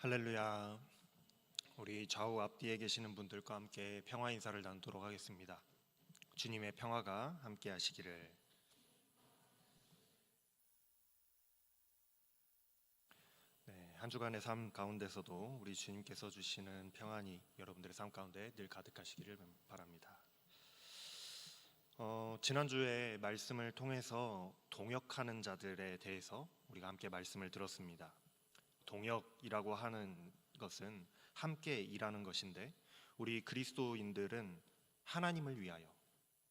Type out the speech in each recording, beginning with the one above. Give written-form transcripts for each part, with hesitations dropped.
할렐루야. 우리 좌우 앞뒤에 계시는 분들과 함께 평화 인사를 나누도록 하겠습니다. 주님의 평화가 함께 하시기를. 한 주간의 삶 가운데서도 우리 주님께서 주시는 평안이 여러분들의 삶 가운데 늘 가득하시기를 바랍니다. 지난주에 말씀을 통해서 동역하는 자들에 대해서 우리가 함께 말씀을 들었습니다. 동역이라고 하는 것은 함께 일하는 것인데, 우리 그리스도인들은 하나님을 위하여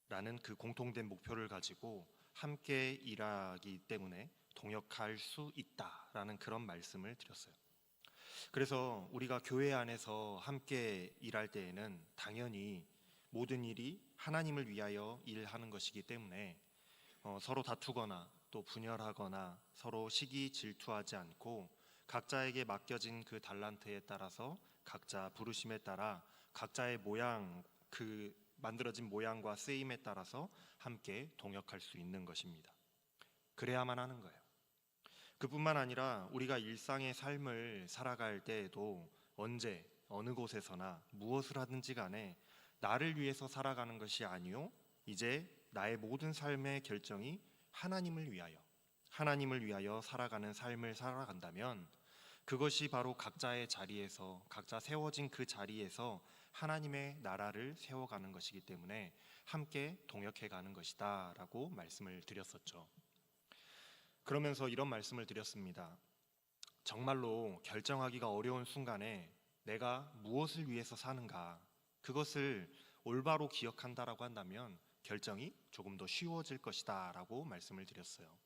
라는 그 공통된 목표를 가지고 함께 일하기 때문에 동역할 수 있다라는 그런 말씀을 드렸어요. 그래서 우리가 교회 안에서 함께 일할 때에는 당연히 모든 일이 하나님을 위하여 일하는 것이기 때문에 서로 다투거나 또 분열하거나 서로 시기 질투하지 않고 각자에게 맡겨진 그 달란트에 따라서 각자 부르심에 따라 각자의 모양, 그 만들어진 모양과 쓰임에 따라서 함께 동역할 수 있는 것입니다. 그래야만 하는 거예요. 그뿐만 아니라 우리가 일상의 삶을 살아갈 때에도 언제 어느 곳에서나 무엇을 하든지 간에 나를 위해서 살아가는 것이 아니요, 이제 나의 모든 삶의 결정이 하나님을 위하여 살아가는 삶을 살아간다면 그것이 바로 각자의 자리에서, 각자 세워진 그 자리에서 하나님의 나라를 세워가는 것이기 때문에 함께 동역해가는 것이다 라고 말씀을 드렸었죠. 그러면서 이런 말씀을 드렸습니다. 정말로 결정하기가 어려운 순간에 내가 무엇을 위해서 사는가, 그것을 올바로 기억한다라고 한다면 결정이 조금 더 쉬워질 것이다 라고 말씀을 드렸어요.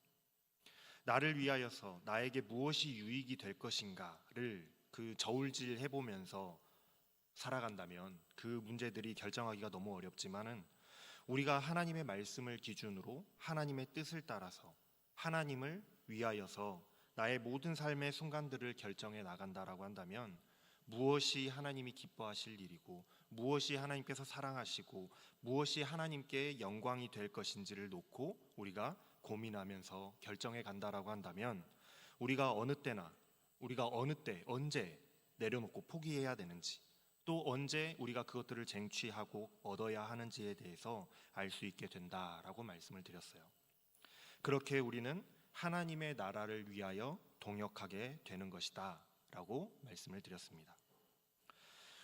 나를 위하여서 나에게 무엇이 유익이 될 것인가를 그 저울질 해보면서 살아간다면 그 문제들이 결정하기가 너무 어렵지만은, 우리가 하나님의 말씀을 기준으로 하나님의 뜻을 따라서 하나님을 위하여서 나의 모든 삶의 순간들을 결정해 나간다라고 한다면 무엇이 하나님이 기뻐하실 일이고 무엇이 하나님께서 사랑하시고 무엇이 하나님께 영광이 될 것인지를 놓고 우리가 고민하면서 결정해 간다라고 한다면, 우리가 어느 때나 우리가 어느 때 언제 내려놓고 포기해야 되는지, 또 언제 우리가 그것들을 쟁취하고 얻어야 하는지에 대해서 알 수 있게 된다라고 말씀을 드렸어요. 그렇게 우리는 하나님의 나라를 위하여 동역하게 되는 것이다 라고 말씀을 드렸습니다.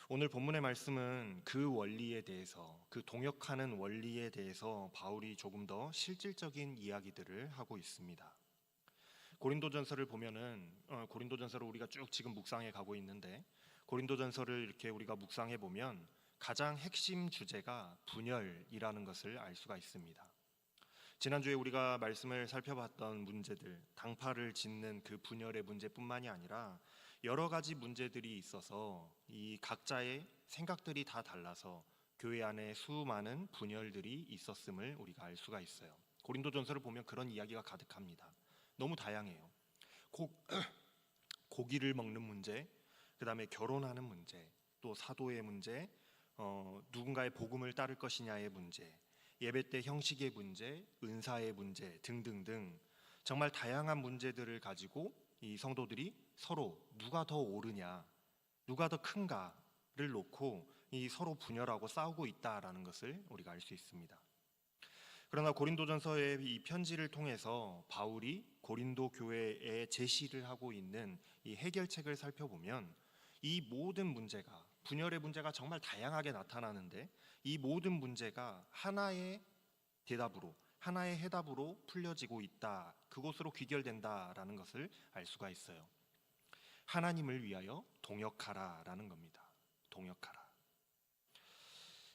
오늘 본문의 말씀은 그 원리에 대해서, 그 동역하는 원리에 대해서 바울이 조금 더 실질적인 이야기들을 하고 있습니다. 고린도전서를 보면은 고린도전서를 우리가 쭉 지금 묵상해 가고 있는데, 고린도전서를 이렇게 우리가 묵상해 보면 가장 핵심 주제가 분열이라는 것을 알 수가 있습니다. 지난주에 우리가 말씀을 살펴봤던 문제들, 당파를 짓는 그 분열의 문제뿐만이 아니라 여러 가지 문제들이 있어서 이 각자의 생각들이 다 달라서 교회 안에 수많은 분열들이 있었음을 우리가 알 수가 있어요. 고린도전서를 보면 그런 이야기가 가득합니다. 너무 다양해요. 고기를 먹는 문제, 그 다음에 결혼하는 문제, 또 사도의 문제, 누군가의 복음을 따를 것이냐의 문제, 예배 때 형식의 문제, 은사의 문제 등등등 정말 다양한 문제들을 가지고 이 성도들이 서로 누가 더 옳으냐, 누가 더 큰가를 놓고 이 서로 분열하고 싸우고 있다라는 것을 우리가 알 수 있습니다. 그러나 고린도전서의 이 편지를 통해서 바울이 고린도 교회에 제시를 하고 있는 이 해결책을 살펴보면 이 모든 문제가, 분열의 문제가 정말 다양하게 나타나는데 이 모든 문제가 하나의 대답으로, 하나의 해답으로 풀려지고 있다, 그곳으로 귀결된다라는 것을 알 수가 있어요. 하나님을 위하여 동역하라라는 겁니다. 동역하라.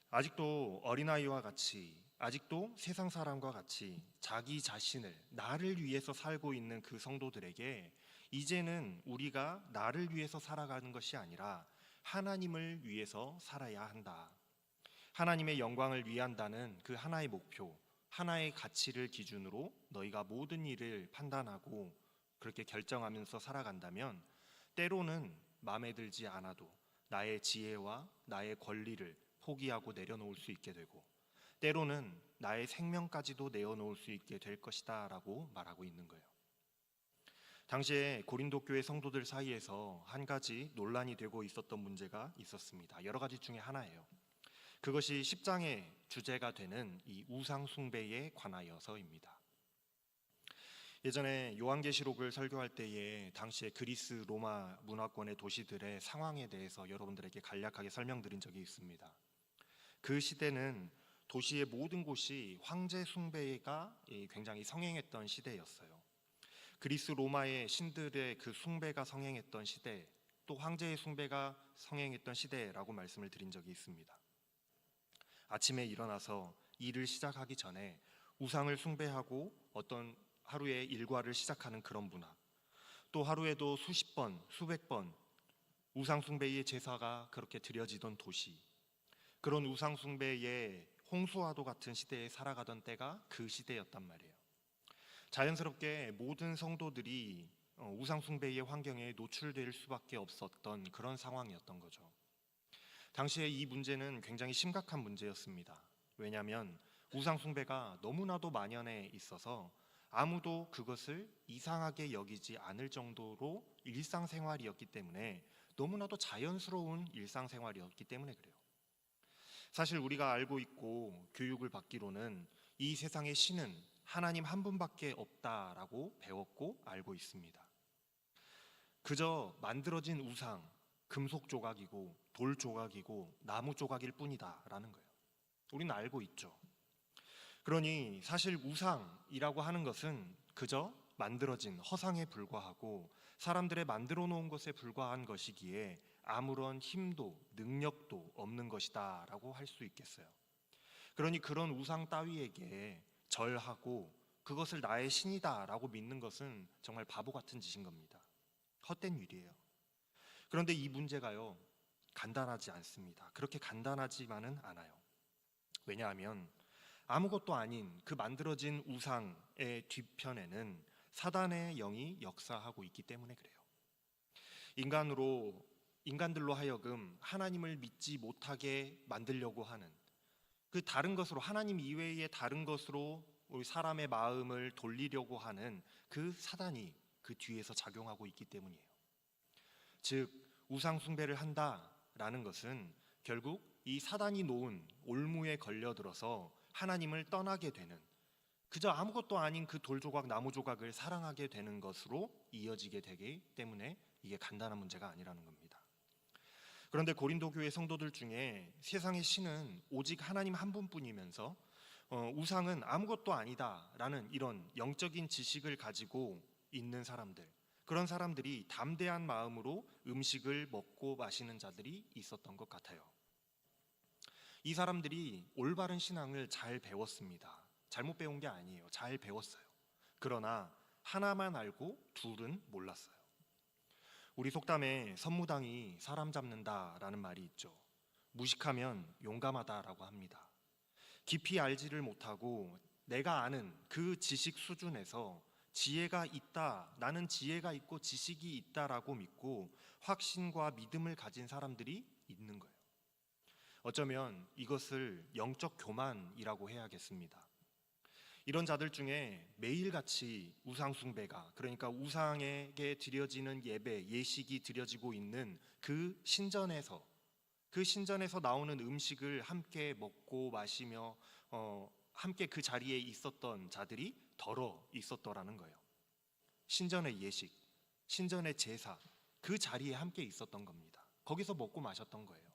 아직도 어린아이와 같이, 아직도 세상 사람과 같이 자기 자신을, 나를 위해서 살고 있는 그 성도들에게 이제는 우리가 나를 위해서 살아가는 것이 아니라 하나님을 위해서 살아야 한다. 하나님의 영광을 위한다는 그 하나의 목표, 하나의 가치를 기준으로 너희가 모든 일을 판단하고 그렇게 결정하면서 살아간다면 때로는 마음에 들지 않아도 나의 지혜와 나의 권리를 포기하고 내려놓을 수 있게 되고, 때로는 나의 생명까지도 내어놓을 수 있게 될 것이다 라고 말하고 있는 거예요. 당시에 고린도 교회 성도들 사이에서 한 가지 논란이 되고 있었던 문제가 있었습니다. 여러 가지 중에 하나예요. 그것이 10장의 주제가 되는 이 우상 숭배에 관하여서입니다. 예전에 요한계시록을 설교할 때에 당시에 그리스 로마 문화권의 도시들의 상황에 대해서 여러분들에게 간략하게 설명드린 적이 있습니다. 그 시대는 도시의 모든 곳이 황제 숭배가 굉장히 성행했던 시대였어요. 그리스 로마의 신들의 그 숭배가 성행했던 시대, 또 황제의 숭배가 성행했던 시대라고 말씀을 드린 적이 있습니다. 아침에 일어나서 일을 시작하기 전에 우상을 숭배하고 어떤 하루의 일과를 시작하는 그런 문화, 또 하루에도 수십 번, 수백 번 우상 숭배의 제사가 그렇게 드려지던 도시, 그런 우상 숭배의 홍수와도 같은 시대에 살아가던 때가 그 시대였단 말이에요. 자연스럽게 모든 성도들이 우상 숭배의 환경에 노출될 수밖에 없었던 그런 상황이었던 거죠. 당시에 이 문제는 굉장히 심각한 문제였습니다. 왜냐하면 우상 숭배가 너무나도 만연해 있어서 아무도 그것을 이상하게 여기지 않을 정도로 일상생활이었기 때문에, 너무나도 자연스러운 일상생활이었기 때문에 그래요. 사실 우리가 알고 있고 교육을 받기로는 이 세상의 신은 하나님 한 분밖에 없다라고 배웠고 알고 있습니다. 그저 만들어진 우상, 금속 조각이고 돌 조각이고 나무 조각일 뿐이다라는 거예요. 우리는 알고 있죠. 그러니 사실 우상이라고 하는 것은 그저 만들어진 허상에 불과하고 사람들의 만들어 놓은 것에 불과한 것이기에 아무런 힘도 능력도 없는 것이다 라고 할 수 있겠어요. 그러니 그런 우상 따위에게 절하고 그것을 나의 신이다 라고 믿는 것은 정말 바보 같은 짓인 겁니다. 헛된 일이에요. 그런데 이 문제가요, 간단하지 않습니다. 그렇게 간단하지만은 않아요. 왜냐하면 아무것도 아닌 그 만들어진 우상의 뒤편에는 사단의 영이 역사하고 있기 때문에 그래요. 인간들로 하여금 하나님을 믿지 못하게 만들려고 하는, 그 다른 것으로, 하나님 이외의 다른 것으로 우리 사람의 마음을 돌리려고 하는 그 사단이 그 뒤에서 작용하고 있기 때문이에요. 즉 우상 숭배를 한다라는 것은 결국 이 사단이 놓은 올무에 걸려들어서 하나님을 떠나게 되는, 그저 아무것도 아닌 그 돌조각 나무 조각을 사랑하게 되는 것으로 이어지게 되기 때문에 이게 간단한 문제가 아니라는 겁니다. 그런데 고린도 교회 성도들 중에 세상의 신은 오직 하나님 한 분뿐이면서 우상은 아무것도 아니다라는 이런 영적인 지식을 가지고 있는 사람들, 그런 사람들이 담대한 마음으로 음식을 먹고 마시는 자들이 있었던 것 같아요. 이 사람들이 올바른 신앙을 잘 배웠습니다. 잘못 배운 게 아니에요. 잘 배웠어요. 그러나 하나만 알고 둘은 몰랐어요. 우리 속담에 선무당이 사람 잡는다라는 말이 있죠. 무식하면 용감하다라고 합니다. 깊이 알지를 못하고 내가 아는 그 지식 수준에서 지혜가 있다, 나는 지혜가 있고 지식이 있다라고 믿고 확신과 믿음을 가진 사람들이 있는 거예요. 어쩌면 이것을 영적 교만이라고 해야겠습니다. 이런 자들 중에 매일같이 우상 숭배가, 그러니까 우상에게 드려지는 예배, 예식이 드려지고 있는 그 신전에서 나오는 음식을 함께 먹고 마시며 함께 그 자리에 있었던 자들이 덜어 있었더라는 거예요. 신전의 예식, 신전의 제사, 그 자리에 함께 있었던 겁니다. 거기서 먹고 마셨던 거예요.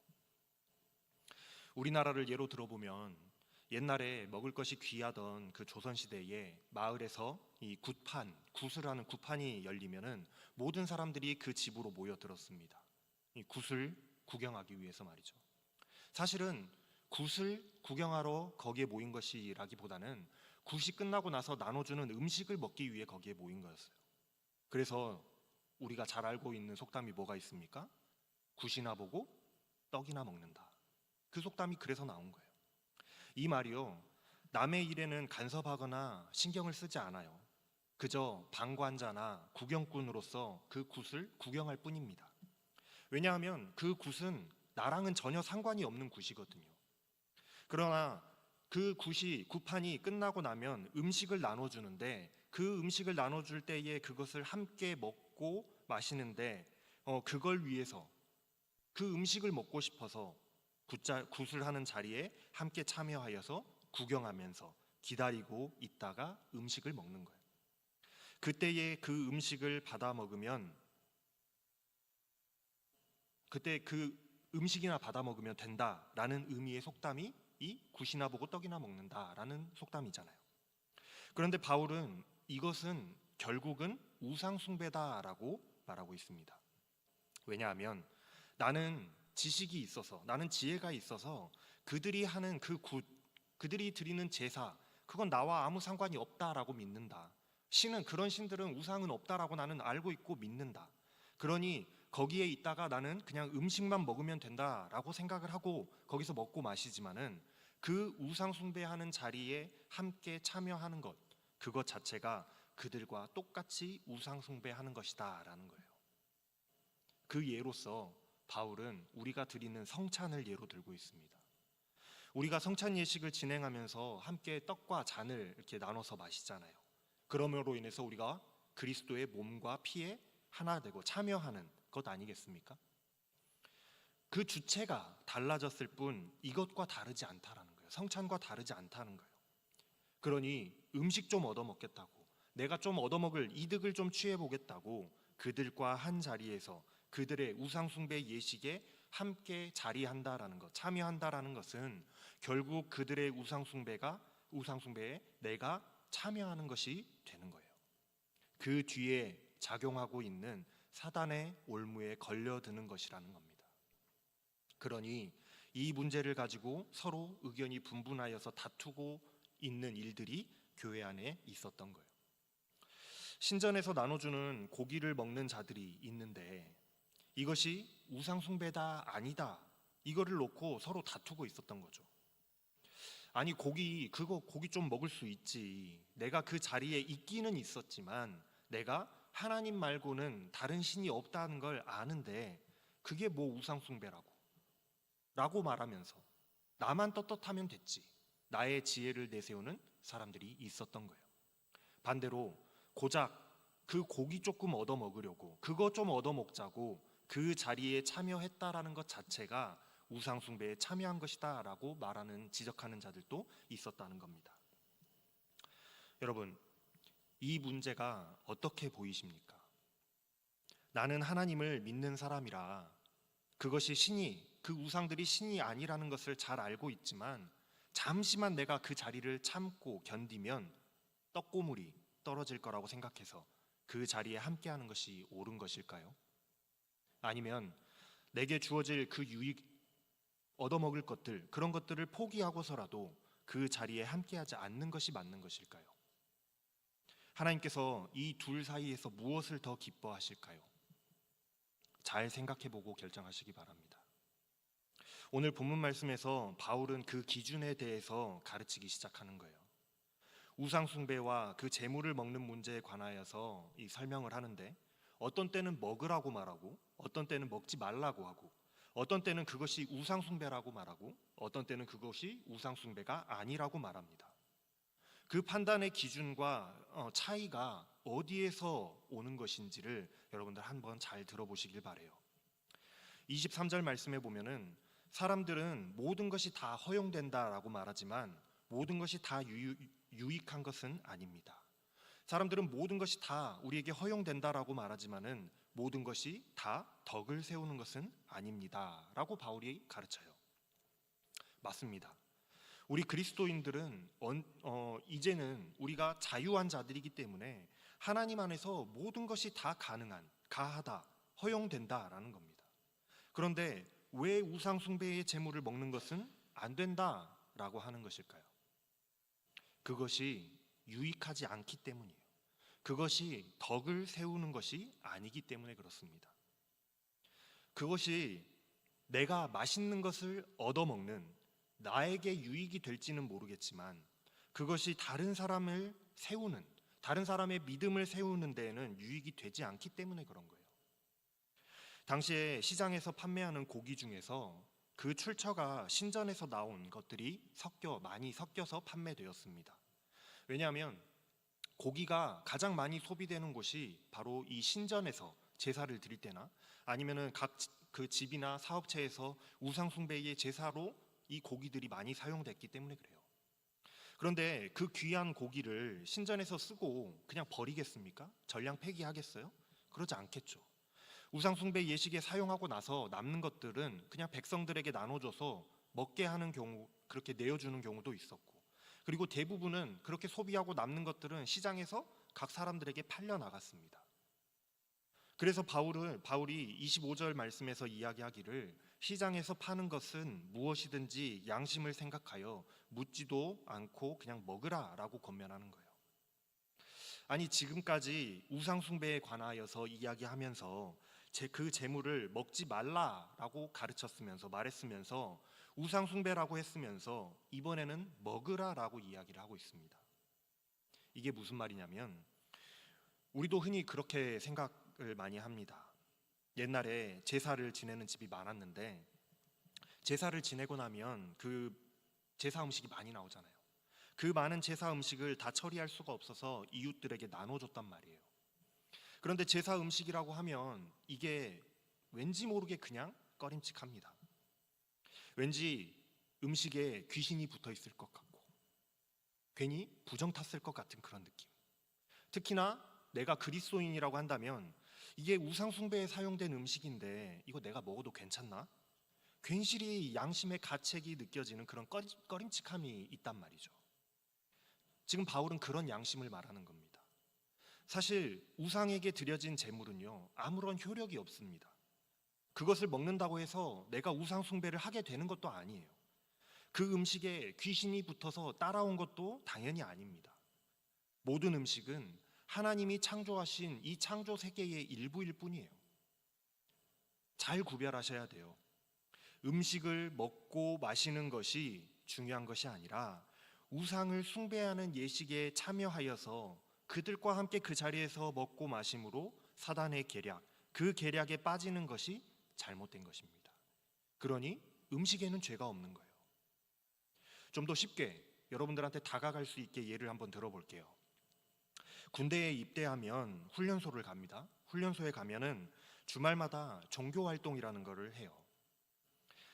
우리나라를 예로 들어보면 옛날에 먹을 것이 귀하던 그 조선시대에 마을에서 이 굿이라는 굿판이 열리면은 모든 사람들이 그 집으로 모여들었습니다. 이 굿을 구경하기 위해서 말이죠. 사실은 굿을 구경하러 거기에 모인 것이라기보다는 굿이 끝나고 나서 나눠주는 음식을 먹기 위해 거기에 모인 거였어요. 그래서 우리가 잘 알고 있는 속담이 뭐가 있습니까? 굿이나 보고 떡이나 먹는다. 그 속담이 그래서 나온 거예요. 이 말이요, 남의 일에는 간섭하거나 신경을 쓰지 않아요. 그저 방관자나 구경꾼으로서 그 굿을 구경할 뿐입니다. 왜냐하면 그 굿은 나랑은 전혀 상관이 없는 굿이거든요. 그러나 그 굿판이 끝나고 나면 음식을 나눠주는데 그 음식을 나눠줄 때에 그것을 함께 먹고 마시는데 그걸 위해서 그 음식을 먹고 싶어서 구슬하는 자리에 함께 참여하여서 구경하면서 기다리고 있다가 음식을 먹는 거예요. 그때에 그 음식을 받아 먹으면 그때 그 음식이나 받아 먹으면 된다라는 의미의 속담이 이 굿이나 보고 떡이나 먹는다라는 속담이잖아요. 그런데 바울은 이것은 결국은 우상 숭배다라고 말하고 있습니다. 왜냐하면 나는 지식이 있어서, 나는 지혜가 있어서 그들이 하는 그 그들이 드리는 제사, 그건 나와 아무 상관이 없다라고 믿는다. 그런 신들은 우상은 없다라고 나는 알고 있고 믿는다. 그러니 거기에 있다가 나는 그냥 음식만 먹으면 된다라고 생각을 하고 거기서 먹고 마시지만은 그 우상 숭배하는 자리에 함께 참여하는 것, 그것 자체가 그들과 똑같이 우상 숭배하는 것이다라는 거예요. 그 예로서 바울은 우리가 드리는 성찬을 예로 들고 있습니다. 우리가 성찬 예식을 진행하면서 함께 떡과 잔을 이렇게 나눠서 마시잖아요. 그러므로 인해서 우리가 그리스도의 몸과 피에 하나 되고 참여하는 것 아니겠습니까? 그 주체가 달라졌을 뿐 이것과 다르지 않다라는 거예요. 성찬과 다르지 않다는 거예요. 그러니 음식 좀 얻어먹겠다고, 내가 좀 얻어먹을 이득을 좀 취해보겠다고 그들과 한 자리에서 그들의 우상숭배 예식에 함께 자리한다라는 것, 참여한다라는 것은 결국 그들의 우상숭배에 내가 참여하는 것이 되는 거예요. 그 뒤에 작용하고 있는 사단의 올무에 걸려드는 것이라는 겁니다. 그러니 이 문제를 가지고 서로 의견이 분분하여서 다투고 있는 일들이 교회 안에 있었던 거예요. 신전에서 나눠주는 고기를 먹는 자들이 있는데 이것이 우상숭배다 아니다 이거를 놓고 서로 다투고 있었던 거죠. 아니 고기 좀 먹을 수 있지. 내가 그 자리에 있기는 있었지만 내가 하나님 말고는 다른 신이 없다는 걸 아는데 그게 뭐 우상숭배라고 라고 말하면서 나만 떳떳하면 됐지, 나의 지혜를 내세우는 사람들이 있었던 거예요. 반대로 고작 그 고기 조금 얻어먹으려고 그거 좀 얻어먹자고 그 자리에 참여했다라는 것 자체가 우상숭배에 참여한 것이다 라고 지적하는 자들도 있었다는 겁니다. 여러분, 이 문제가 어떻게 보이십니까? 나는 하나님을 믿는 사람이라 그 우상들이 신이 아니라는 것을 잘 알고 있지만 잠시만 내가 그 자리를 참고 견디면 떡고물이 떨어질 거라고 생각해서 그 자리에 함께하는 것이 옳은 것일까요? 아니면 내게 주어질 그 얻어먹을 것들, 그런 것들을 포기하고서라도 그 자리에 함께하지 않는 것이 맞는 것일까요? 하나님께서 이 둘 사이에서 무엇을 더 기뻐하실까요? 잘 생각해보고 결정하시기 바랍니다. 오늘 본문 말씀에서 바울은 그 기준에 대해서 가르치기 시작하는 거예요. 우상 숭배와 그 제물을 먹는 문제에 관하여서 이 설명을 하는데 어떤 때는 먹으라고 말하고 어떤 때는 먹지 말라고 하고 어떤 때는 그것이 우상 숭배라고 말하고 어떤 때는 그것이 우상 숭배가 아니라고 말합니다. 그 판단의 기준과 차이가 어디에서 오는 것인지를 여러분들 한번 잘 들어보시길 바래요. 23절 말씀에 보면은 사람들은 모든 것이 다 허용된다라고 말하지만 모든 것이 다 유익한 것은 아닙니다. 사람들은 모든 것이 다 우리에게 허용된다라고 말하지만은 모든 것이 다 덕을 세우는 것은 아닙니다라고 바울이 가르쳐요. 맞습니다. 우리 그리스도인들은 이제는 우리가 자유한 자들이기 때문에 하나님 안에서 모든 것이 다 가하다, 허용된다라는 겁니다. 그런데 왜 우상 숭배의 제물을 먹는 것은 안 된다라고 하는 것일까요? 그것이 유익하지 않기 때문이에요. 그것이 덕을 세우는 것이 아니기 때문에 그렇습니다. 그것이 내가 맛있는 것을 얻어먹는 나에게 유익이 될지는 모르겠지만 그것이 다른 사람의 믿음을 세우는 데에는 유익이 되지 않기 때문에 그런 거예요. 당시에 시장에서 판매하는 고기 중에서 그 출처가 신전에서 나온 것들이 많이 섞여서 판매되었습니다. 왜냐하면 고기가 가장 많이 소비되는 곳이 바로 이 신전에서 제사를 드릴 때나 아니면은 각 그 집이나 사업체에서 우상 숭배의 제사로 이 고기들이 많이 사용됐기 때문에 그래요. 그런데 그 귀한 고기를 신전에서 쓰고 그냥 버리겠습니까? 전량 폐기하겠어요? 그러지 않겠죠. 우상 숭배 예식에 사용하고 나서 남는 것들은 그냥 백성들에게 나눠줘서 먹게 하는 경우, 그렇게 내어주는 경우도 있었고, 그리고 대부분은 그렇게 소비하고 남는 것들은 시장에서 각 사람들에게 팔려 나갔습니다. 그래서 바울이 25절 말씀에서 이야기하기를 시장에서 파는 것은 무엇이든지 양심을 생각하여 묻지도 않고 그냥 먹으라라고 권면하는 거예요. 아니, 지금까지 우상 숭배에 관하여서 이야기하면서 그 재물을 먹지 말라라고 가르쳤으면서 말했으면서 우상 숭배라고 했으면서 이번에는 먹으라라고 이야기를 하고 있습니다. 이게 무슨 말이냐면 우리도 흔히 그렇게 생각을 많이 합니다. 옛날에 제사를 지내는 집이 많았는데 제사를 지내고 나면 그 제사 음식이 많이 나오잖아요. 그 많은 제사 음식을 다 처리할 수가 없어서 이웃들에게 나눠줬단 말이에요. 그런데 제사 음식이라고 하면 이게 왠지 모르게 그냥 꺼림칙합니다. 왠지 음식에 귀신이 붙어 있을 것 같고 괜히 부정 탔을 것 같은 그런 느낌. 특히나 내가 그리스도인이라고 한다면 이게 우상 숭배에 사용된 음식인데 이거 내가 먹어도 괜찮나? 괜시리 양심의 가책이 느껴지는 그런 꺼림칙함이 있단 말이죠. 지금 바울은 그런 양심을 말하는 겁니다. 사실 우상에게 드려진 제물은요, 아무런 효력이 없습니다. 그것을 먹는다고 해서 내가 우상 숭배를 하게 되는 것도 아니에요. 그 음식에 귀신이 붙어서 따라온 것도 당연히 아닙니다. 모든 음식은 하나님이 창조하신 이 창조 세계의 일부일 뿐이에요. 잘 구별하셔야 돼요. 음식을 먹고 마시는 것이 중요한 것이 아니라 우상을 숭배하는 예식에 참여하여서 그들과 함께 그 자리에서 먹고 마심으로 사단의 계략, 그 계략에 빠지는 것이 잘못된 것입니다. 그러니 음식에는 죄가 없는 거예요. 좀 더 쉽게 여러분들한테 다가갈 수 있게 예를 한번 들어볼게요. 군대에 입대하면 훈련소를 갑니다. 훈련소에 가면은 주말마다 종교 활동이라는 것을 해요.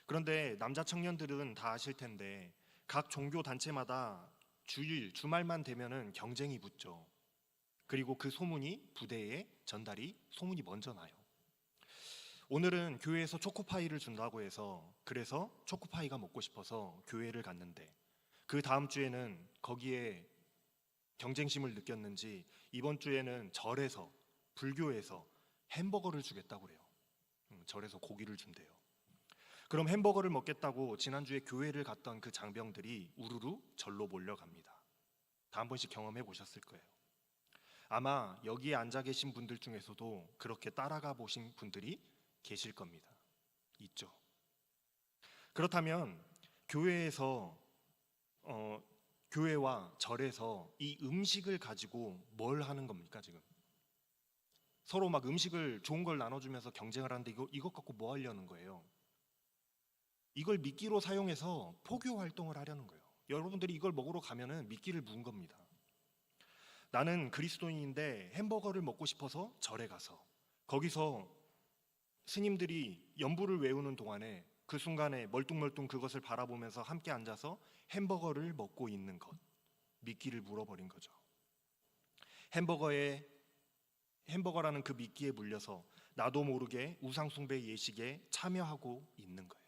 그런데 남자 청년들은 다 아실 텐데 각 종교 단체마다 주일, 주말만 되면은 경쟁이 붙죠. 그리고 그 소문이 부대에 전달이 소문이 먼저 나요. 오늘은 교회에서 초코파이를 준다고 해서 그래서 초코파이가 먹고 싶어서 교회를 갔는데 그 다음 주에는 거기에 경쟁심을 느꼈는지 이번 주에는 절에서 불교에서 햄버거를 주겠다고 그래요. 절에서 고기를 준대요. 그럼 햄버거를 먹겠다고 지난주에 교회를 갔던 그 장병들이 우르르 절로 몰려갑니다. 다 한 번씩 경험해 보셨을 거예요. 아마 여기에 앉아 계신 분들 중에서도 그렇게 따라가 보신 분들이 계실 겁니다. 있죠. 그렇다면 교회에서 교회와 절에서 이 음식을 가지고 뭘 하는 겁니까 지금? 서로 막 음식을 좋은 걸 나눠주면서 경쟁을 하는데 이것 갖고 뭐 하려는 거예요? 이걸 미끼로 사용해서 포교 활동을 하려는 거예요. 여러분들이 이걸 먹으러 가면은 미끼를 문 겁니다. 나는 그리스도인인데 햄버거를 먹고 싶어서 절에 가서 거기서 스님들이 연부를 외우는 동안에 그 순간에 멀뚱멀뚱 그것을 바라보면서 함께 앉아서 햄버거를 먹고 있는 것, 미끼를 물어버린 거죠. 햄버거라는 그 미끼에 물려서 나도 모르게 우상숭배 예식에 참여하고 있는 거예요.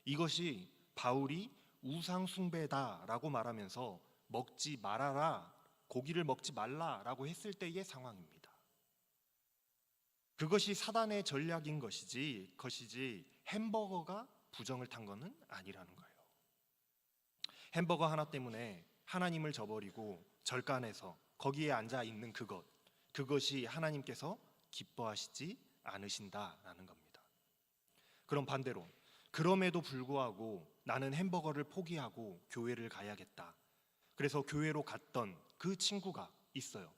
이것이 바울이 우상숭배다라고 말하면서 먹지 말아라, 고기를 먹지 말라라고 했을 때의 상황입니다. 그것이 사단의 전략인 것이지 햄버거가 부정을 탄 것은 아니라는 거예요. 햄버거 하나 때문에 하나님을 저버리고 절간에서 거기에 앉아 있는 그것이 하나님께서 기뻐하시지 않으신다라는 겁니다. 그럼 반대로 그럼에도 불구하고 나는 햄버거를 포기하고 교회를 가야겠다. 그래서 교회로 갔던 그 친구가 있어요.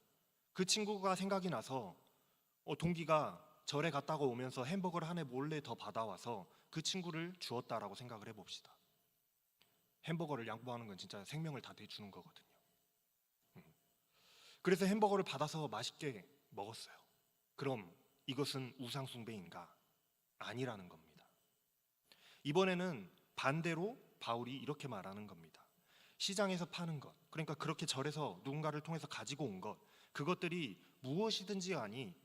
그 친구가 생각이 나서 동기가 절에 갔다가 오면서 햄버거를 한 해 몰래 더 받아와서 그 친구를 주었다라고 생각을 해봅시다. 햄버거를 양보하는 건 진짜 생명을 다 대주는 거거든요. 그래서 햄버거를 받아서 맛있게 먹었어요. 그럼 이것은 우상 숭배인가? 아니라는 겁니다. 이번에는 반대로 바울이 이렇게 말하는 겁니다. 시장에서 파는 것, 그러니까 그렇게 절에서 누군가를 통해서 가지고 온 것, 그것들이 무엇이든지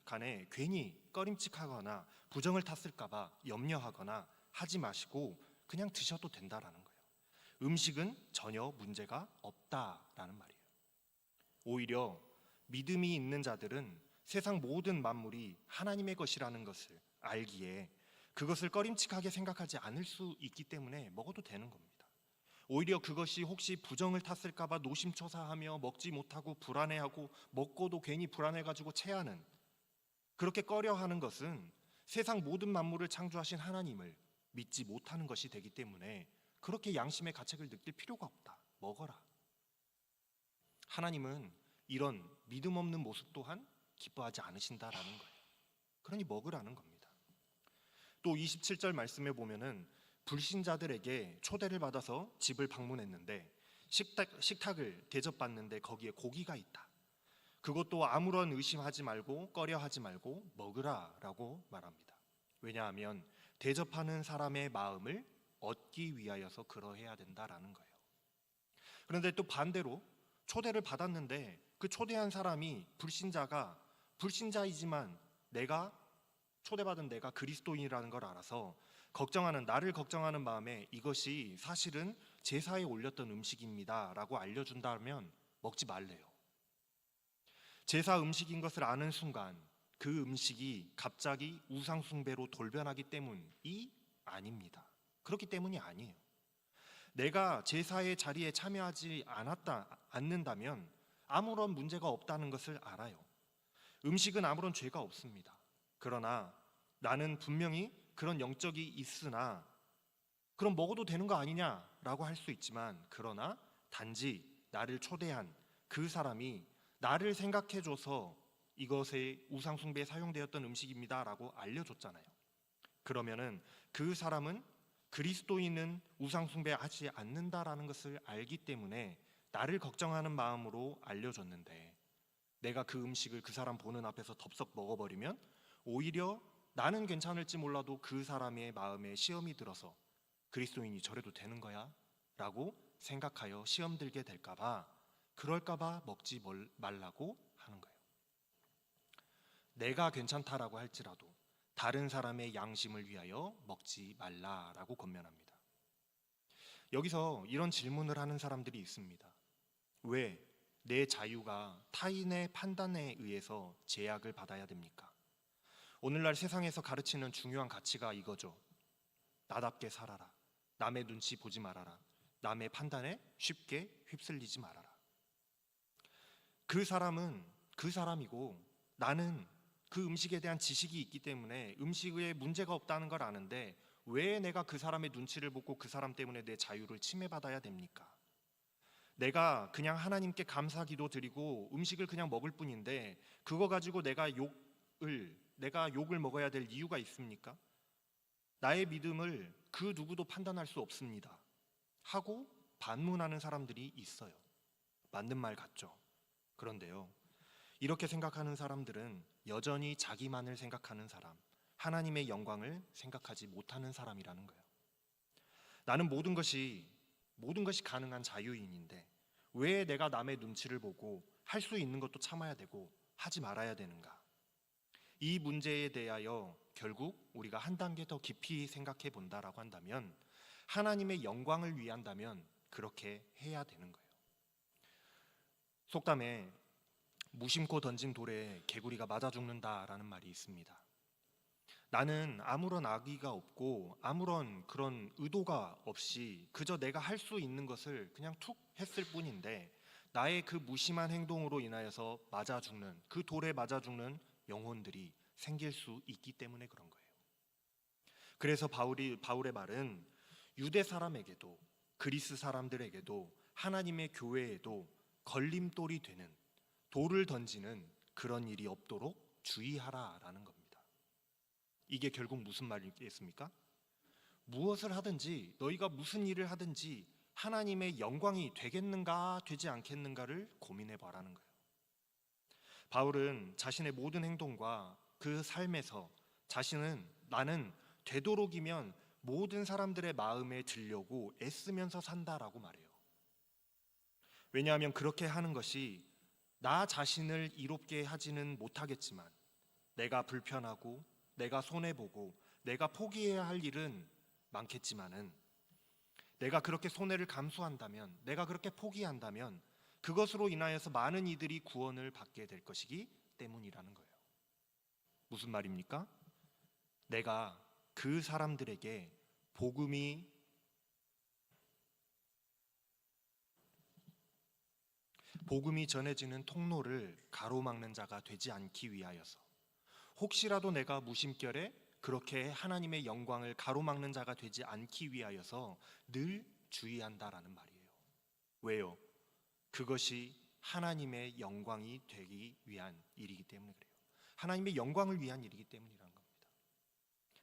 간에 괜히 꺼림칙하거나 부정을 탔을까봐 염려하거나 하지 마시고 그냥 드셔도 된다라는 거예요. 음식은 전혀 문제가 없다라는 말이에요. 오히려 믿음이 있는 자들은 세상 모든 만물이 하나님의 것이라는 것을 알기에 그것을 꺼림칙하게 생각하지 않을 수 있기 때문에 먹어도 되는 겁니다. 오히려 그것이 혹시 부정을 탔을까봐 노심초사하며 먹지 못하고 불안해하고 먹고도 괜히 불안해가지고 체하는, 그렇게 꺼려하는 것은 세상 모든 만물을 창조하신 하나님을 믿지 못하는 것이 되기 때문에 그렇게 양심의 가책을 느낄 필요가 없다. 먹어라. 하나님은 이런 믿음 없는 모습 또한 기뻐하지 않으신다라는 거예요. 그러니 먹으라는 겁니다. 또 27절 말씀에 보면은 불신자들에게 초대를 받아서 집을 방문했는데 식탁을 대접받는데 거기에 고기가 있다. 그것도 아무런 의심하지 말고 꺼려하지 말고 먹으라라고 말합니다. 왜냐하면 대접하는 사람의 마음을 얻기 위하여서 그러해야 된다라는 거예요. 그런데 또 반대로 초대를 받았는데 그 초대한 사람이 불신자이지만 초대받은 내가 그리스도인이라는 걸 알아서 나를 걱정하는 마음에 이것이 사실은 제사에 올렸던 음식입니다 라고 알려준다면 먹지 말래요. 제사 음식인 것을 아는 순간 그 음식이 갑자기 우상 숭배로 돌변하기 때문이 아닙니다. 그렇기 때문이 아니에요. 내가 제사의 자리에 참여하지 않는다면 아무런 문제가 없다는 것을 알아요. 음식은 아무런 죄가 없습니다. 그러나 나는 분명히 그런 영적이 있으나 그럼 먹어도 되는 거 아니냐라고 할 수 있지만, 그러나 단지 나를 초대한 그 사람이 나를 생각해줘서 이것의 우상 숭배에 사용되었던 음식입니다라고 알려줬잖아요. 그러면은 그 사람은 그리스도인은 우상 숭배하지 않는다라는 것을 알기 때문에 나를 걱정하는 마음으로 알려줬는데, 내가 그 음식을 그 사람 보는 앞에서 덥석 먹어버리면 오히려 나는 괜찮을지 몰라도 그 사람의 마음에 시험이 들어서 그리스도인이 저래도 되는 거야? 라고 생각하여 시험 들게 될까봐, 그럴까봐 먹지 말라고 하는 거예요. 내가 괜찮다라고 할지라도 다른 사람의 양심을 위하여 먹지 말라라고 권면합니다. 여기서 이런 질문을 하는 사람들이 있습니다. 왜 내 자유가 타인의 판단에 의해서 제약을 받아야 됩니까? 오늘날 세상에서 가르치는 중요한 가치가 이거죠. 나답게 살아라. 남의 눈치 보지 말아라. 남의 판단에 쉽게 휩쓸리지 말아라. 그 사람은 그 사람이고 나는 그 음식에 대한 지식이 있기 때문에 음식에 문제가 없다는 걸 아는데 왜 내가 그 사람의 눈치를 보고 그 사람 때문에 내 자유를 침해받아야 됩니까? 내가 그냥 하나님께 감사기도 드리고 음식을 그냥 먹을 뿐인데 그거 가지고 내가 욕을 먹어야 될 이유가 있습니까? 나의 믿음을 그 누구도 판단할 수 없습니다 하고 반문하는 사람들이 있어요. 맞는 말 같죠? 그런데요, 이렇게 생각하는 사람들은 여전히 자기만을 생각하는 사람, 하나님의 영광을 생각하지 못하는 사람이라는 거예요. 나는 모든 것이 가능한 자유인인데 왜 내가 남의 눈치를 보고 할 수 있는 것도 참아야 되고 하지 말아야 되는가? 이 문제에 대하여 결국 우리가 한 단계 더 깊이 생각해 본다라고 한다면, 하나님의 영광을 위한다면 그렇게 해야 되는 거예요. 속담에 무심코 던진 돌에 개구리가 맞아 죽는다라는 말이 있습니다. 나는 아무런 악의가 없고 아무런 그런 의도가 없이 그저 내가 할 수 있는 것을 그냥 툭 했을 뿐인데 나의 그 무심한 행동으로 인하여서 맞아 죽는, 그 돌에 맞아 죽는 영혼들이 생길 수 있기 때문에 그런 거예요. 그래서 바울의 말은 유대 사람에게도 그리스 사람들에게도 하나님의 교회에도 걸림돌이 되는, 돌을 던지는 그런 일이 없도록 주의하라라는 겁니다. 이게 결국 무슨 말이겠습니까? 무엇을 하든지, 너희가 무슨 일을 하든지 하나님의 영광이 되겠는가 되지 않겠는가를 고민해 봐라는 거예요. 바울은 자신의 모든 행동과 그 삶에서 나는 되도록이면 모든 사람들의 마음에 들려고 애쓰면서 산다라고 말해요. 왜냐하면 그렇게 하는 것이 나 자신을 이롭게 하지는 못하겠지만 내가 불편하고 내가 손해보고 내가 포기해야 할 일은 많겠지만은 내가 그렇게 손해를 감수한다면, 내가 그렇게 포기한다면 그것으로 인하여서 많은 이들이 구원을 받게 될 것이기 때문이라는 거예요. 무슨 말입니까? 내가 그 사람들에게 복음이 전해지는 통로를 가로막는 자가 되지 않기 위하여서, 혹시라도 내가 무심결에 그렇게 하나님의 영광을 가로막는 자가 되지 않기 위하여서 늘 주의한다라는 말이에요. 왜요? 그것이 하나님의 영광이 되기 위한 일이기 때문에 그래요. 하나님의 영광을 위한 일이기 때문이라는 겁니다.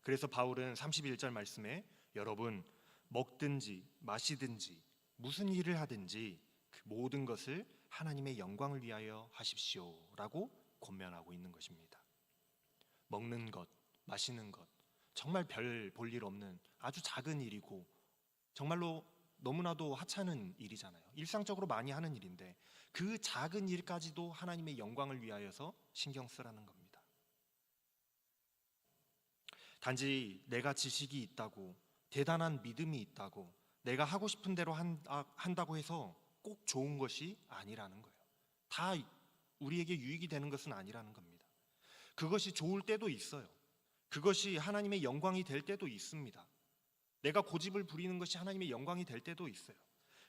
그래서 바울은 31절 말씀에 여러분 먹든지 마시든지 무슨 일을 하든지 그 모든 것을 하나님의 영광을 위하여 하십시오라고 권면하고 있는 것입니다. 먹는 것, 마시는 것, 정말 별 볼 일 없는 아주 작은 일이고 정말로 너무나도 하찮은 일이잖아요. 일상적으로 많이 하는 일인데 그 작은 일까지도 하나님의 영광을 위하여서 신경 쓰라는 겁니다. 단지 내가 지식이 있다고, 대단한 믿음이 있다고, 내가 하고 싶은 대로 한다고 해서 꼭 좋은 것이 아니라는 거예요. 다 우리에게 유익이 되는 것은 아니라는 겁니다. 그것이 좋을 때도 있어요. 그것이 하나님의 영광이 될 때도 있습니다. 내가 고집을 부리는 것이 하나님의 영광이 될 때도 있어요.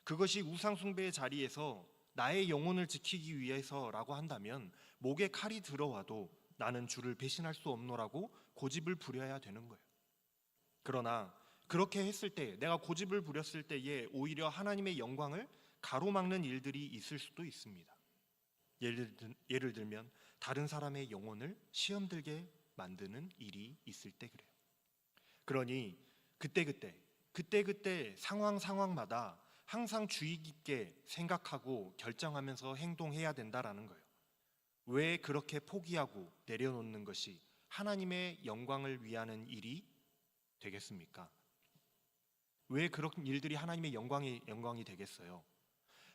그것이 우상 숭배의 자리에서 나의 영혼을 지키기 위해서라고 한다면 목에 칼이 들어와도 나는 주를 배신할 수 없노라고 고집을 부려야 되는 거예요. 그러나 그렇게 했을 때, 내가 고집을 부렸을 때에 오히려 하나님의 영광을 가로막는 일들이 있을 수도 있습니다. 예를 들면 다른 사람의 영혼을 시험 들게 만드는 일이 있을 때 그래요. 그러니 그때 상황마다 항상 주의 깊게 생각하고 결정하면서 행동해야 된다라는 거예요. 왜 그렇게 포기하고 내려놓는 것이 하나님의 영광을 위하는 일이 되겠습니까? 왜 그런 일들이 하나님의 영광이 되겠어요?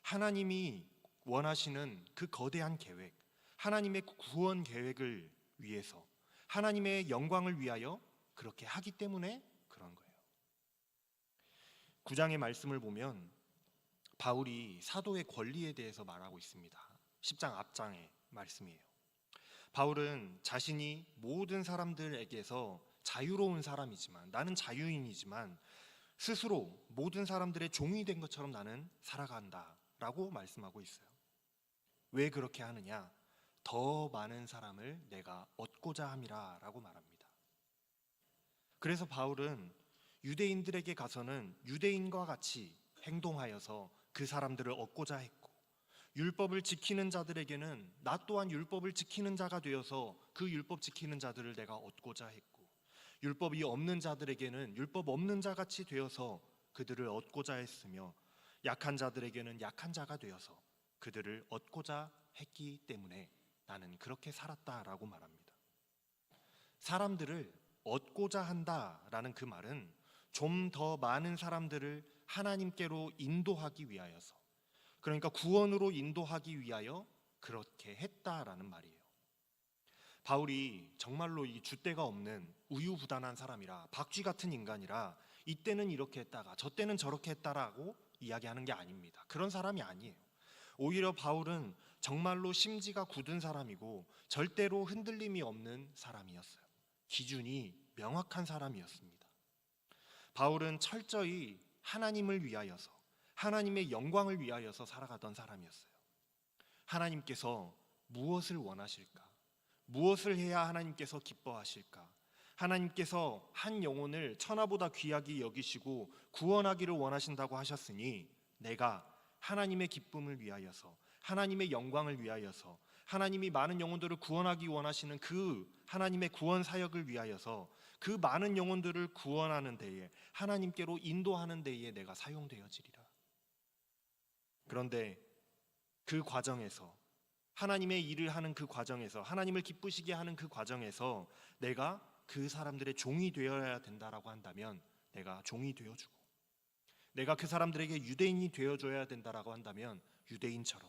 하나님이 원하시는 그 거대한 계획, 하나님의 구원 계획을 위해서, 하나님의 영광을 위하여 그렇게 하기 때문에 그런 거예요. 9장의 말씀을 보면 바울이 사도의 권리에 대해서 말하고 있습니다. 10장 앞장의 말씀이에요. 바울은 자신이 모든 사람들에게서 자유로운 사람이지만, 나는 자유인이지만 스스로 모든 사람들의 종이 된 것처럼 나는 살아간다라고 말씀하고 있어요. 왜 그렇게 하느냐? 더 많은 사람을 내가 얻고자 함이라라고 말합니다. 그래서 바울은 유대인들에게 가서는 유대인과 같이 행동하여서 그 사람들을 얻고자 했고, 율법을 지키는 자들에게는 나 또한 율법을 지키는 자가 되어서 그 율법 지키는 자들을 내가 얻고자 했고, 율법이 없는 자들에게는 율법 없는 자 같이 되어서 그들을 얻고자 했으며, 약한 자들에게는 약한 자가 되어서 그들을 얻고자 했기 때문에 나는 그렇게 살았다라고 말합니다. 사람들을 얻고자 한다라는 그 말은 좀 더 많은 사람들을 하나님께로 인도하기 위하여서, 그러니까 구원으로 인도하기 위하여 그렇게 했다라는 말이에요. 바울이 정말로 이 줏대가 없는 우유부단한 사람이라, 박쥐 같은 인간이라 이때는 이렇게 했다가 저때는 저렇게 했다라고 이야기하는 게 아닙니다. 그런 사람이 아니에요. 오히려 바울은 정말로 심지가 굳은 사람이고 절대로 흔들림이 없는 사람이었어요. 기준이 명확한 사람이었습니다. 바울은 철저히 하나님을 위하여서, 하나님의 영광을 위하여서 살아가던 사람이었어요. 하나님께서 무엇을 원하실까? 무엇을 해야 하나님께서 기뻐하실까? 하나님께서 한 영혼을 천하보다 귀하게 여기시고 구원하기를 원하신다고 하셨으니 내가 하나님의 기쁨을 위하여서, 하나님의 영광을 위하여서, 하나님이 많은 영혼들을 구원하기 원하시는 그 하나님의 구원 사역을 위하여서 그 많은 영혼들을 구원하는 데에, 하나님께로 인도하는 데에 내가 사용되어지리라. 그런데 그 과정에서 하나님의 일을 하는 그 과정에서, 하나님을 기쁘시게 하는 그 과정에서 내가 그 사람들의 종이 되어야 된다라고 한다면 내가 종이 되어주고, 내가 그 사람들에게 유대인이 되어줘야 된다라고 한다면 유대인처럼,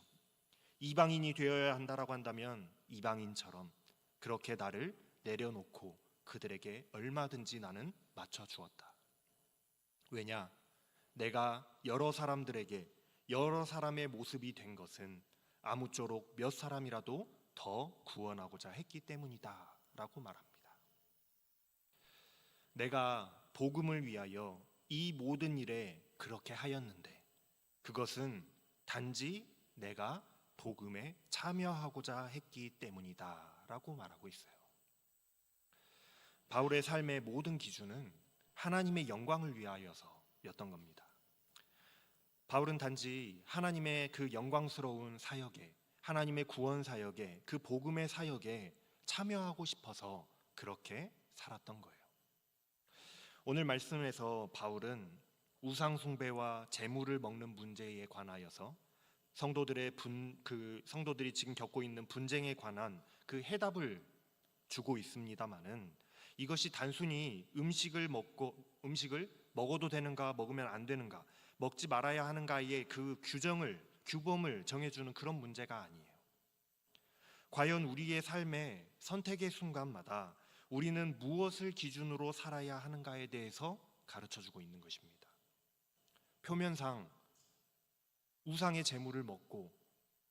이방인이 되어야 한다라고 한다면 이방인처럼 그렇게 나를 내려놓고 그들에게 얼마든지 나는 맞춰주었다. 왜냐? 내가 여러 사람들에게 여러 사람의 모습이 된 것은 아무쪼록 몇 사람이라도 더 구원하고자 했기 때문이다 라고 말합니다. 내가 복음을 위하여 이 모든 일에 그렇게 하였는데 그것은 단지 내가 복음에 참여하고자 했기 때문이다 라고 말하고 있어요. 바울의 삶의 모든 기준은 하나님의 영광을 위하여서였던 겁니다. 바울은 단지 하나님의 그 영광스러운 사역에, 하나님의 구원 사역에, 그 복음의 사역에 참여하고 싶어서 그렇게 살았던 거예요. 오늘 말씀에서 바울은 우상 숭배와 재물을 먹는 문제에 관하여서 성도들이 지금 겪고 있는 분쟁에 관한 그 해답을 주고 있습니다만은, 이것이 단순히 음식을 먹어도 되는가, 먹으면 안 되는가, 먹지 말아야 하는가의 그 규범을 정해주는 그런 문제가 아니에요. 과연 우리의 삶의 선택의 순간마다 우리는 무엇을 기준으로 살아야 하는가에 대해서 가르쳐주고 있는 것입니다. 표면상 우상의 재물을 먹고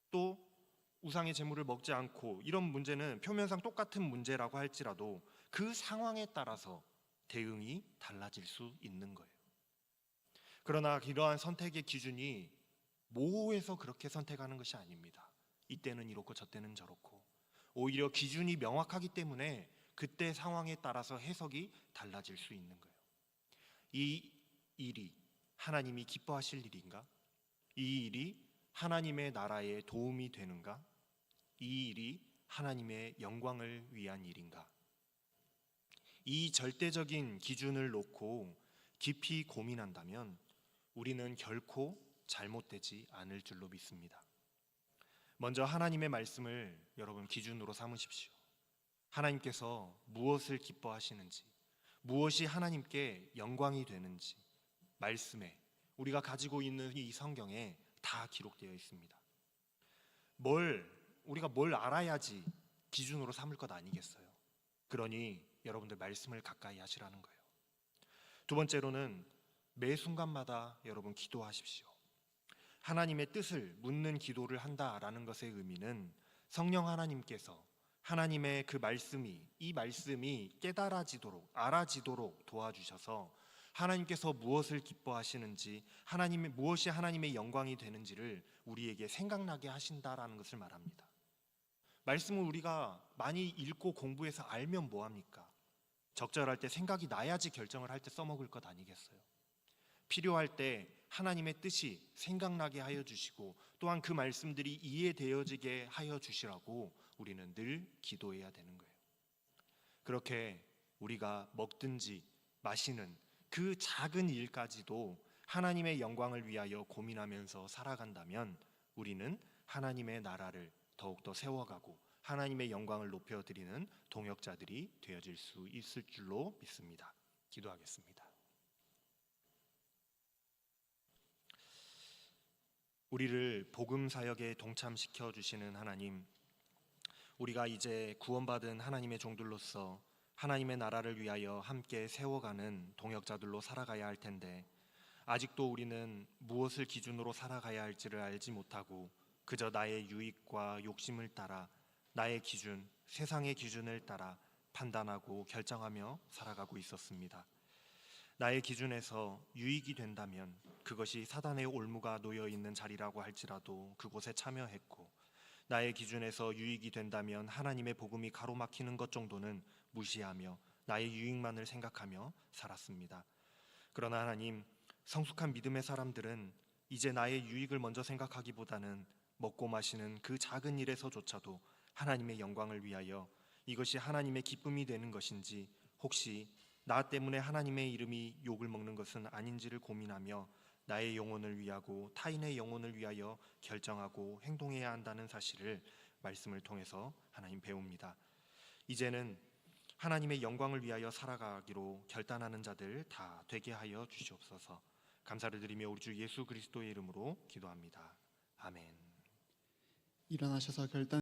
또 우상의 재물을 먹지 않고, 이런 문제는 표면상 똑같은 문제라고 할지라도 그 상황에 따라서 대응이 달라질 수 있는 거예요. 그러나 이러한 선택의 기준이 모호해서 그렇게 선택하는 것이 아닙니다. 이때는 이렇고 저때는 저렇고, 오히려 기준이 명확하기 때문에 그때 상황에 따라서 해석이 달라질 수 있는 거예요. 이 일이 하나님이 기뻐하실 일인가? 이 일이 하나님의 나라에 도움이 되는가? 이 일이 하나님의 영광을 위한 일인가? 이 절대적인 기준을 놓고 깊이 고민한다면 우리는 결코 잘못되지 않을 줄로 믿습니다. 먼저 하나님의 말씀을 여러분 기준으로 삼으십시오. 하나님께서 무엇을 기뻐하시는지, 무엇이 하나님께 영광이 되는지 말씀에, 우리가 가지고 있는 이 성경에 다 기록되어 있습니다. 우리가 뭘 알아야지 기준으로 삼을 것 아니겠어요? 그러니 여러분들 말씀을 가까이 하시라는 거예요. 두 번째로는 매 순간마다 여러분 기도하십시오. 하나님의 뜻을 묻는 기도를 한다라는 것의 의미는 성령 하나님께서 하나님의 그 이 말씀이 깨달아지도록, 알아지도록 도와주셔서 하나님께서 무엇을 기뻐하시는지, 무엇이 하나님의 영광이 되는지를 우리에게 생각나게 하신다라는 것을 말합니다. 말씀을 우리가 많이 읽고 공부해서 알면 뭐합니까? 적절할 때 생각이 나야지 결정을 할 때 써먹을 것 아니겠어요? 필요할 때 하나님의 뜻이 생각나게 하여 주시고 또한 그 말씀들이 이해되어지게 하여 주시라고 우리는 늘 기도해야 되는 거예요. 그렇게 우리가 먹든지 마시는 그 작은 일까지도 하나님의 영광을 위하여 고민하면서 살아간다면 우리는 하나님의 나라를 더욱더 세워가고 하나님의 영광을 높여드리는 동역자들이 되어질 수 있을 줄로 믿습니다. 기도하겠습니다. 우리를 복음 사역에 동참시켜 주시는 하나님, 우리가 이제 구원받은 하나님의 종들로서 하나님의 나라를 위하여 함께 세워가는 동역자들로 살아가야 할 텐데, 아직도 우리는 무엇을 기준으로 살아가야 할지를 알지 못하고 그저 나의 유익과 욕심을 따라, 나의 기준, 세상의 기준을 따라 판단하고 결정하며 살아가고 있었습니다. 나의 기준에서 유익이 된다면 그것이 사단의 올무가 놓여 있는 자리라고 할지라도 그곳에 참여했고, 나의 기준에서 유익이 된다면 하나님의 복음이 가로막히는 것 정도는 무시하며 나의 유익만을 생각하며 살았습니다. 그러나 하나님, 성숙한 믿음의 사람들은 이제 나의 유익을 먼저 생각하기보다는 먹고 마시는 그 작은 일에서조차도 하나님의 영광을 위하여 이것이 하나님의 기쁨이 되는 것인지, 혹시 나 때문에 하나님의 이름이 욕을 먹는 것은 아닌지를 고민하며 나의 영혼을 위하고 타인의 영혼을 위하여 결정하고 행동해야 한다는 사실을 말씀을 통해서 하나님 배웁니다. 이제는 하나님의 영광을 위하여 살아가기로 결단하는 자들 다 되게 하여 주시옵소서. 감사를 드리며 우리 주 예수 그리스도의 이름으로 기도합니다. 아멘. 일어나셔서 결단